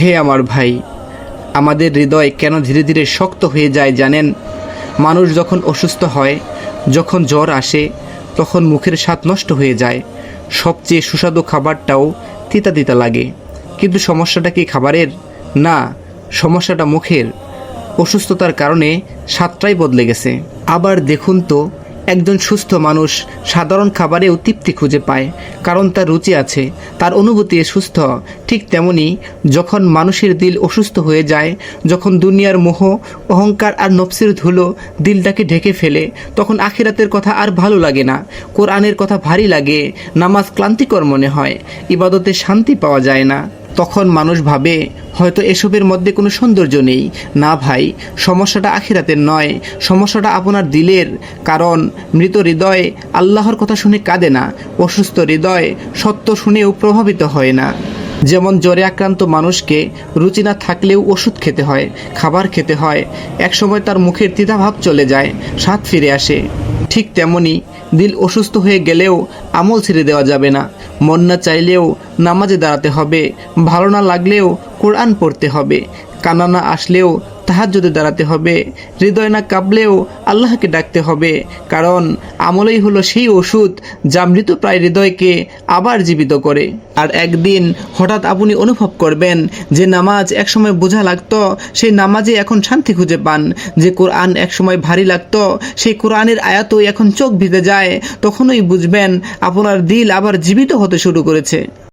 হে আমার ভাই, আমাদের হৃদয় কেন ধীরে ধীরে শক্ত হয়ে যায় জানেন? মানুষ যখন অসুস্থ হয়, যখন জ্বর আসে, তখন মুখের স্বাদ নষ্ট হয়ে যায়। সবচেয়ে সুস্বাদু খাবারটাও তিতা তিতা লাগে। কিন্তু সমস্যাটা কি খাবারের? না, সমস্যাটা মুখের। অসুস্থতার কারণে স্বাদটাই বদলে গেছে। আবার দেখুন তো, একজন সুস্থ মানুষ সাধারণ খাবারেও তৃপ্তি খুঁজে পায়, কারণ তার রুচি আছে, তার অনুভূতি সুস্থ। ঠিক তেমনি যখন মানুষের দিল অসুস্থ হয়ে যায়, যখন দুনিয়ার মোহ, অহংকার আর নফসের ধুলো দিলটাকে ঢেকে ফেলে, তখন আখিরাতের কথা আর ভালো লাগে না, কোরআনের কথা ভারী লাগে, নামাজ ক্লান্তিকর মনে হয়, ইবাদতে শান্তি পাওয়া যায় না। তখন মানুষ ভাবে হয়তো এসবের মধ্যে কোনো সৌন্দর্য নেই। না ভাই, সমস্যাটা আখিরাতের নয়, সমস্যাটা আপনার দিলের। কারণ মৃত হৃদয় আল্লাহর কথা শুনে কাঁদে না, অসুস্থ হৃদয় সত্য শুনেও প্রভাবিত হয় না। যেমন জ্বরে আক্রান্ত মানুষকে রুচি না থাকলেও ওষুধ খেতে হয়, খাবার খেতে হয়, একসময় তার মুখের তিতাভাব চলে যায়, স্বাদ ফিরে আসে। ঠিক তেমনি দিল অসুস্থ হয়ে গেলেও আমল ছেড়ে দেওয়া যাবে না। মন না চাইলেও নামাজে দাঁড়াতে হবে, ভালো না লাগলেও কোরআন পড়তে হবে, কান্না না আসলেও তাহাজ্জুদে দাঁড়াতে হবে, হৃদয় না কাঁপলেও আল্লাহকে ডাকতে হবে। কারণ আমলই হলো সেই ওষুধ যা মৃতপ্রায় হৃদয়কে আবার জীবিত করে। আর একদিন হঠাৎ আপনি অনুভব করবেন যে নামাজ একসময় বোঝা লাগতো, সেই নামাজে এখন শান্তি খুঁজে পান। যে কোরআন একসময় ভারী লাগতো, সেই কোরআনের আয়াতও এখন চোখ ভিজে যায়। তখনই বুঝবেন আপনার দিল আবার জীবিত হতে শুরু করেছে।